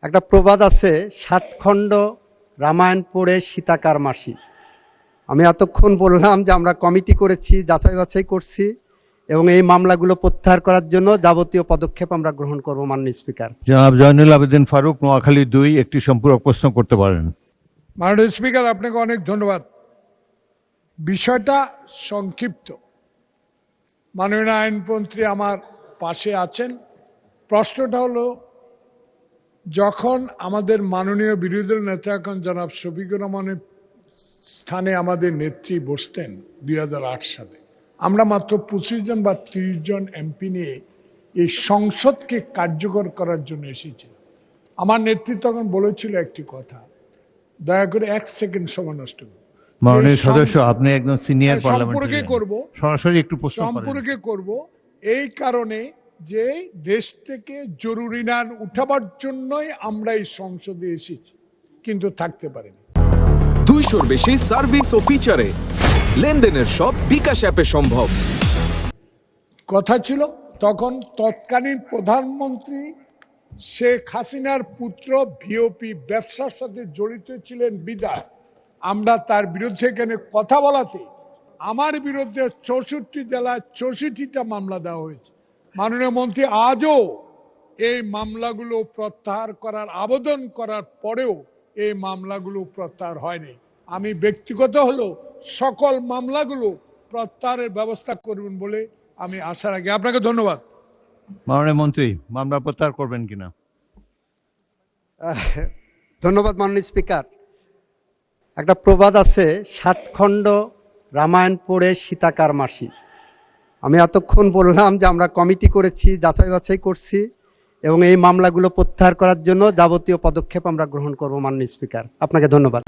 একটা প্রবাদ আছে, 7 খণ্ড রামায়ণ পড়ে সীতাকার মাসি। আমি এতক্ষণ বললাম যে আমরা কমিটি করেছি, যাচাই বাছাই করছি এবং এই মামলাগুলো প্রত্যাহার করার জন্য যাবতীয় পদক্ষেপ আমরা গ্রহণ করব। মাননীয় স্পিকার। জনাব জয়নুল আবেদিন ফারুক, নোয়াখালী 2, একটি সম্পূরক প্রশ্ন করতে পারেন। মাননীয় স্পিকার, আপনাকে অনেক ধন্যবাদ। বিষয়টা সংক্ষিপ্ত। মাননীয় আইনমন্ত্রী আমার পাশে আছেন। প্রশ্নটা হলো, যখন আমাদের মাননীয় বিরোধী দল নেতা এখন জনাব শফিকুর রহমানের স্থানে আমাদের নেত্রী বসতেন 2008 সালে, আমরা মাত্র 25 জন বা 30 জন এমপি নিয়ে এই সংসদকে কার্যকর করার জন্য এসেছি। আমার নেত্রী তখন বলেছিল একটি কথা, দয়া করে 1 সেকেন্ড সময় নষ্ট করুন। মাননীয় সদস্য, আপনি একদম সিনিয়র সম্পর্কে করব, সরাসরি একটু প্রশ্ন সম্পর্কে করব এই কারণে যে দেশ থেকে জরুরি ঋণ উঠাবার জন্যই আমরা এই সংসদে এসেছি, কিন্তু থাকতে পারিনি। 200-র বেশি সার্ভিস ও ফিচারে লেনদেনের সব বিকাশ অ্যাপে সম্ভব। কথা ছিল তখন তৎকালীন প্রধানমন্ত্রী শেখ হাসিনার পুত্র ভিওপি ব্যবসার সাথে জড়িত ছিলেন বিদায় আমরা তার বিরুদ্ধে এখানে কথা বলাতে আমার বিরুদ্ধে 64 জেলায় 64টা মামলা দেওয়া হয়েছে। মাননীয় মন্ত্রী আজও এই মামলাগুলো প্রত্যাহার করার আবেদন করার পরেও এই মামলাগুলো প্রত্যাহার হয়নি। আমি ব্যক্তিগত হলো সকল মামলাগুলো প্রত্যাহারের ব্যবস্থা করবেন বলে আমি আশা রাখি। আপনাকে ধন্যবাদ। মাননীয় মন্ত্রী, মামলা প্রত্যাহার করবেন কিনা? ধন্যবাদ মাননীয় স্পিকার। একটা প্রবাদ আছে, 7 খণ্ড রামায়ণ পড়ে সীতাকার মাসি। আমি এতক্ষণ বললাম যে আমরা কমিটি করেছি, যাচাই বাছাই করছি এবং এই মামলাগুলো প্রত্যাহার করার জন্য যাবতীয় পদক্ষেপ আমরা গ্রহণ করব। মাননীয় স্পিকার, আপনাকে ধন্যবাদ।